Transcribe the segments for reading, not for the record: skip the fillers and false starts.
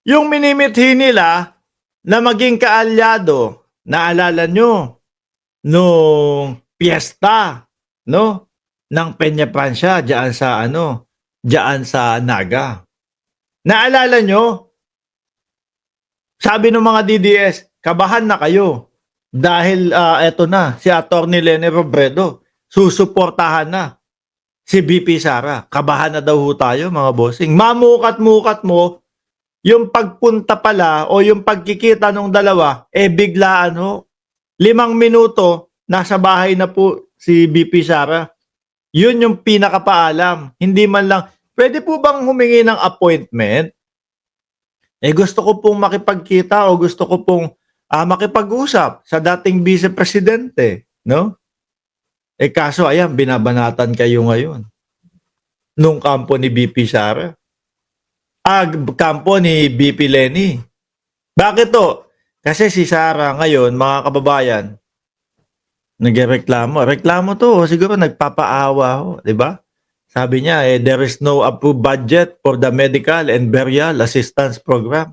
Yung minimithi nila na maging kaalyado, naalala nyo, nung piyesta, no? Ng Peña Francia, diyan sa ano, diyan sa Naga. Naalala nyo? Sabi ng mga DDS, kabahan na kayo. Dahil eto na, si Atty. Leni Robredo, susuportahan na si BP Sara. Kabahan na daw ho tayo, mga bossing. Mamukat-mukat mo, yung pagpunta pala o yung pagkikita ng dalawa, biglaan ho. 5 minuto, nasa bahay na po si BP Sara. Yun yung pinakapaalam. Hindi man lang, pwede po bang humingi ng appointment? Gusto ko pong makipagkita o gusto ko pong makipag-usap sa dating vice presidente, no? Kaso ayan, binabanatan kayo ngayon nung kampo ni BP Sara. Kampo ni BP Leni. Bakit to? Kasi si Sara ngayon, mga kababayan, nagreklamo. Reklamo to, siguro nagpapaawa ho, di ba? Sabi niya, there is no approved budget for the medical and burial assistance program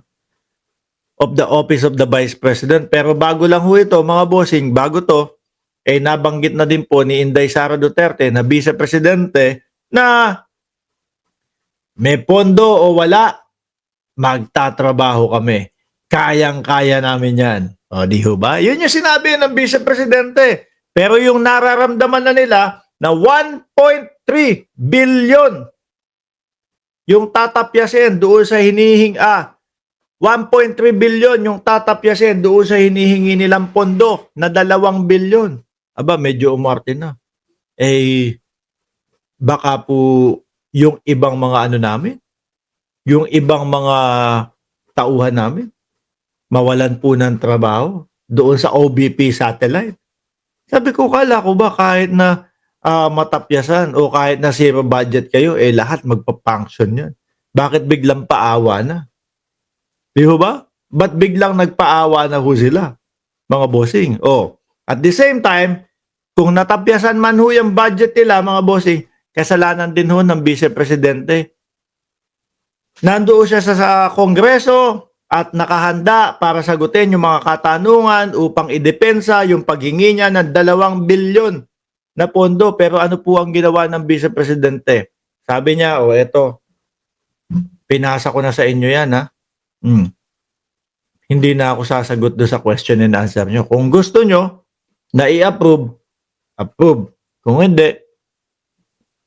of the Office of the Vice President. Pero bago lang ho ito, mga bossing, bago to, nabanggit na din po ni Inday Sara Duterte na Vice Presidente na may pondo o wala, magtatrabaho kami. Kayang-kaya namin yan. O, di ho ba? Yun yung sinabi ng Vice Presidente. Pero yung nararamdaman na nila na 1.3 billion yung tatapyasin doon sa 1.3 billion yung tatapyasin doon sa hinihingi nilang pondo na 2 billion. Aba, medyo umarte na. Baka po yung ibang mga ano namin, yung ibang mga tauhan namin, mawalan po ng trabaho doon sa OBP satellite. Sabi ko, kala ko ba kahit na matapyasan o kahit na zero budget kayo, lahat magpa-function yan. Bakit biglang paawa na? Di ho ba? Ba't biglang nagpaawa na ho sila? Mga bossing. At the same time, kung natapyasan man ho yung budget nila, mga bossing, kasalanan din ho ng Vice Presidente. Nandoon siya sa Kongreso at nakahanda para sagutin yung mga katanungan upang idepensa yung paghingi niya ng 2 bilyon na pondo. Pero ano po ang ginawa ng Vice Presidente? Sabi niya, eto, pinasa ko na sa inyo yan, ha? Hindi na ako sasagot do sa question and answer nyo. Kung gusto nyo na i-approve, approve. Kung hindi,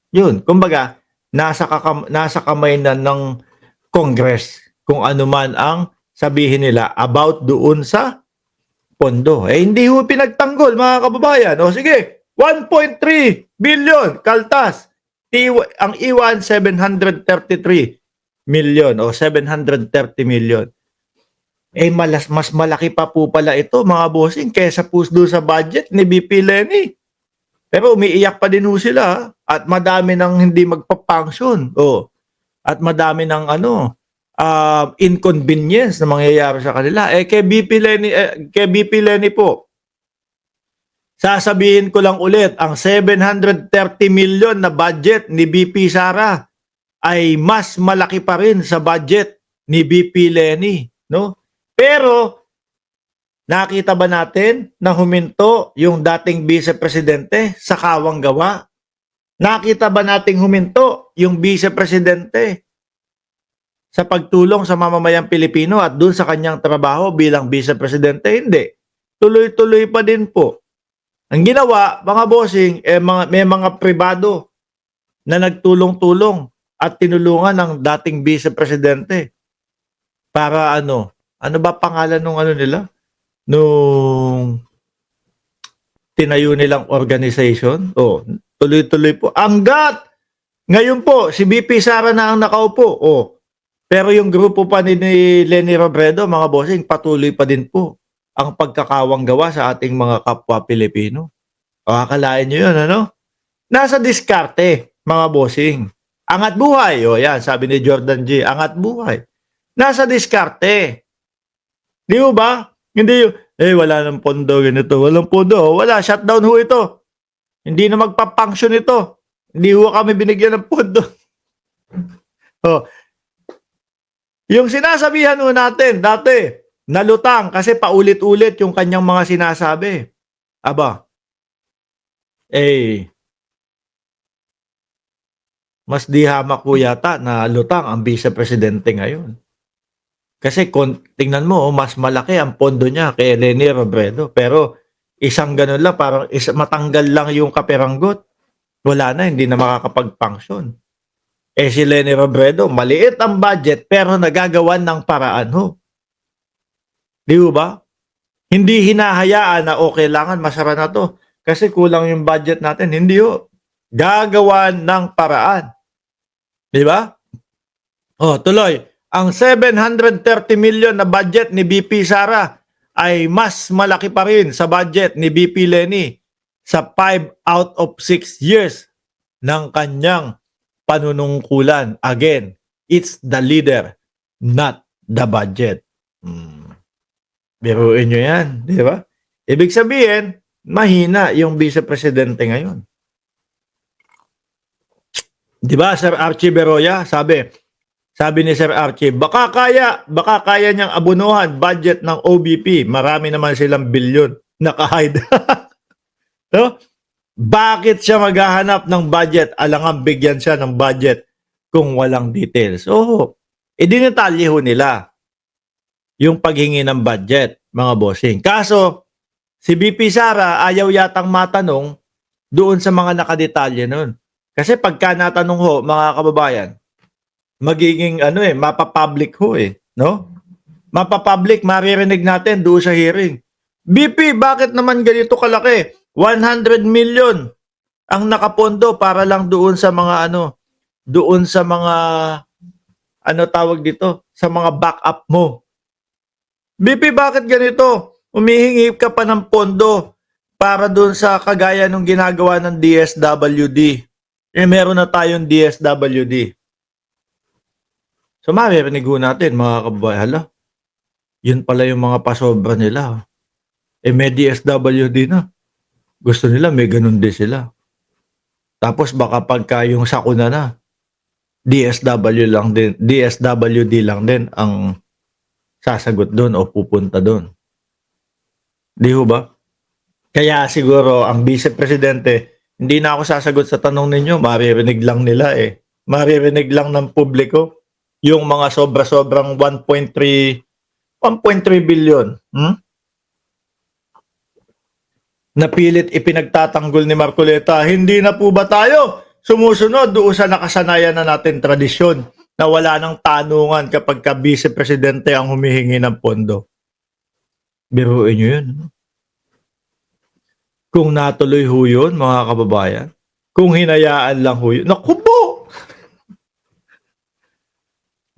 yun. Kumbaga, nasa kamay na ng Congress kung ano man ang sabihin nila about doon sa pondo. Hindi ho pinagtanggol, mga kababayan. Sige, 1.3 billion, kaltas. Ang iwan, 733 million o 730 million. Mas malaki pa po pala ito, mga bossing, kesa po doon sa budget ni BP Leni. Pero umiiyak pa din ho sila at madami nang hindi magpa-function. At madami ng inconvenience na mangyayari sa kanila. Kay BP Leni po, sasabihin ko lang ulit, ang 730 million na budget ni BP Sara ay mas malaki pa rin sa budget ni BP Leni, no? Pero nakita ba natin na huminto yung dating Vice Presidente sa kawang gawa? Nakita ba nating huminto yung Vice Presidente sa pagtulong sa mamamayang Pilipino at dun sa kanyang trabaho bilang Vice Presidente? Hindi. Tuloy-tuloy pa din po. Ang ginawa, mga bossing, may mga pribado na nagtulong-tulong at tinulungan ng dating Vice Presidente para ano ba pangalan nung nila? Nung tinayo nilang organization? Tuloy-tuloy po. Ngayon po, si BP Sara na ang nakaupo. Pero yung grupo pa ni Leni Robredo, mga bossing, patuloy pa din po ang pagkakawang gawa sa ating mga kapwa Pilipino. Akalain nyo yun, ano? Nasa diskarte, mga bossing. Angat buhay. Yan, sabi ni Jordan G. Angat buhay. Nasa diskarte. Di ba? Hindi wala ng pondo, ganito. Walang pondo. Wala, shutdown ho ito. Hindi na magpa-function ito. Hindi ho kami binigyan ng pondo. Yung sinasabihan ho natin dati, nalutang kasi paulit-ulit yung kanyang mga sinasabi. Aba, eh, mas di hamak po yata na lutang ang Vice Presidente ngayon. Kasi tingnan mo, mas malaki ang pondo niya kay Leni Robredo. Pero isang ganun lang, parang matanggal lang yung kaperanggot. Wala na, hindi na makakapag-function. Eh si Leni Robredo, maliit ang budget pero nagagawan ng paraan ho. Di ba? Hindi hinahayaan na kailangan masara na to kasi kulang yung budget natin. Hindi ho. Gagawan ng paraan. Di ba? Tuloy. Ang 730 million na budget ni BP Sara ay mas malaki pa rin sa budget ni BP Leni sa 5 out of 6 years ng kanyang panunungkulan. Again, it's the leader, not the budget. Biruin nyo yan, di ba? Ibig sabihin, mahina yung Vice Presidente ngayon. Di ba, Sir Archie Beroya, sabi ni Sir Archie, baka kaya niyang abunuhan budget ng OBP. Marami naman silang bilyon naka-hide. No? Bakit siya maghahanap ng budget? Alangan bigyan siya ng budget kung walang details. Dinetalye ho nila yung paghingi ng budget, mga bossing. Kaso, si BP Sara ayaw yatang matanong doon sa mga nakadetalye nun. Kasi pagka natanong ho, mga kababayan, magiging mapapublic ho no? Mapapublic, maririnig natin doon sa hearing. BP, bakit naman ganito kalaki? 100 million ang nakapondo para lang doon sa mga doon sa mga tawag dito, sa mga backup mo. BP, bakit ganito? Humihingi ka pa ng pondo para doon sa kagaya ng ginagawa ng DSWD. Meron na tayong DSWD. So, maririnig natin, mga kababayan, hala, yun pala yung mga pasobra nila. May DSWD na. Gusto nila, may ganun din sila. Tapos, baka pagka yung sakuna na, DSWD lang din ang sasagot doon o pupunta doon. Di ho ba? Kaya siguro, ang Vice Presidente, hindi na ako sasagot sa tanong ninyo, maririnig lang nila Maririnig lang ng publiko yung mga sobra-sobrang 1.3 billion. Napilit ipinagtatanggol ni Marcoleta. Hindi na po ba tayo sumusunod doon sa nakasanayan na natin tradisyon na wala ng tanungan kapag ka Vice Presidente ang humihingi ng pondo? Biruin nyo yun. Kung natuloy ho yun, mga kababayan, kung hinayaan lang ho yun, naku po!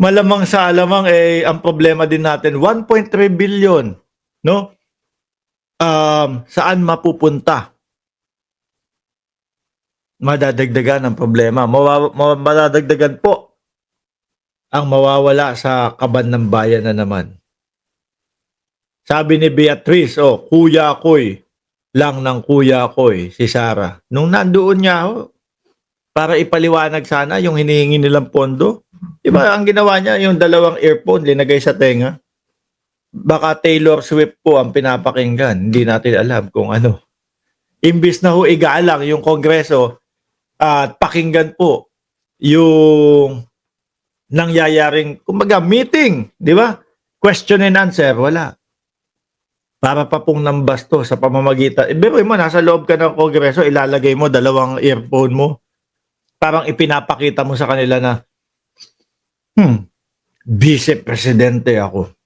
Malamang sa alamang ang problema din natin 1.3 billion, no? Saan mapupunta? Madadagdagan ang problema. Madadagdagan po ang mawawala sa kaban ng bayan na naman. Sabi ni Beatrice, kuya ko'y lang ng kuya ko'y si Sara. Nung nandoon niya para ipaliwanag sana yung hinihingi nilang pondo. Diba ang ginawa niya, yung dalawang earphone linagay sa tenga? Baka Taylor Swift po ang pinapakinggan. Hindi natin alam kung ano. Imbis na igalang yung Kongreso at pakinggan po yung nangyayaring, kumbaga, meeting. Di ba? Question and answer, wala. Para pa pong nambasto sa pamamagitan. Pero mo, nasa loob ka ng Kongreso, ilalagay mo dalawang earphone mo. Parang ipinapakita mo sa kanila na, Vice Presidente ako.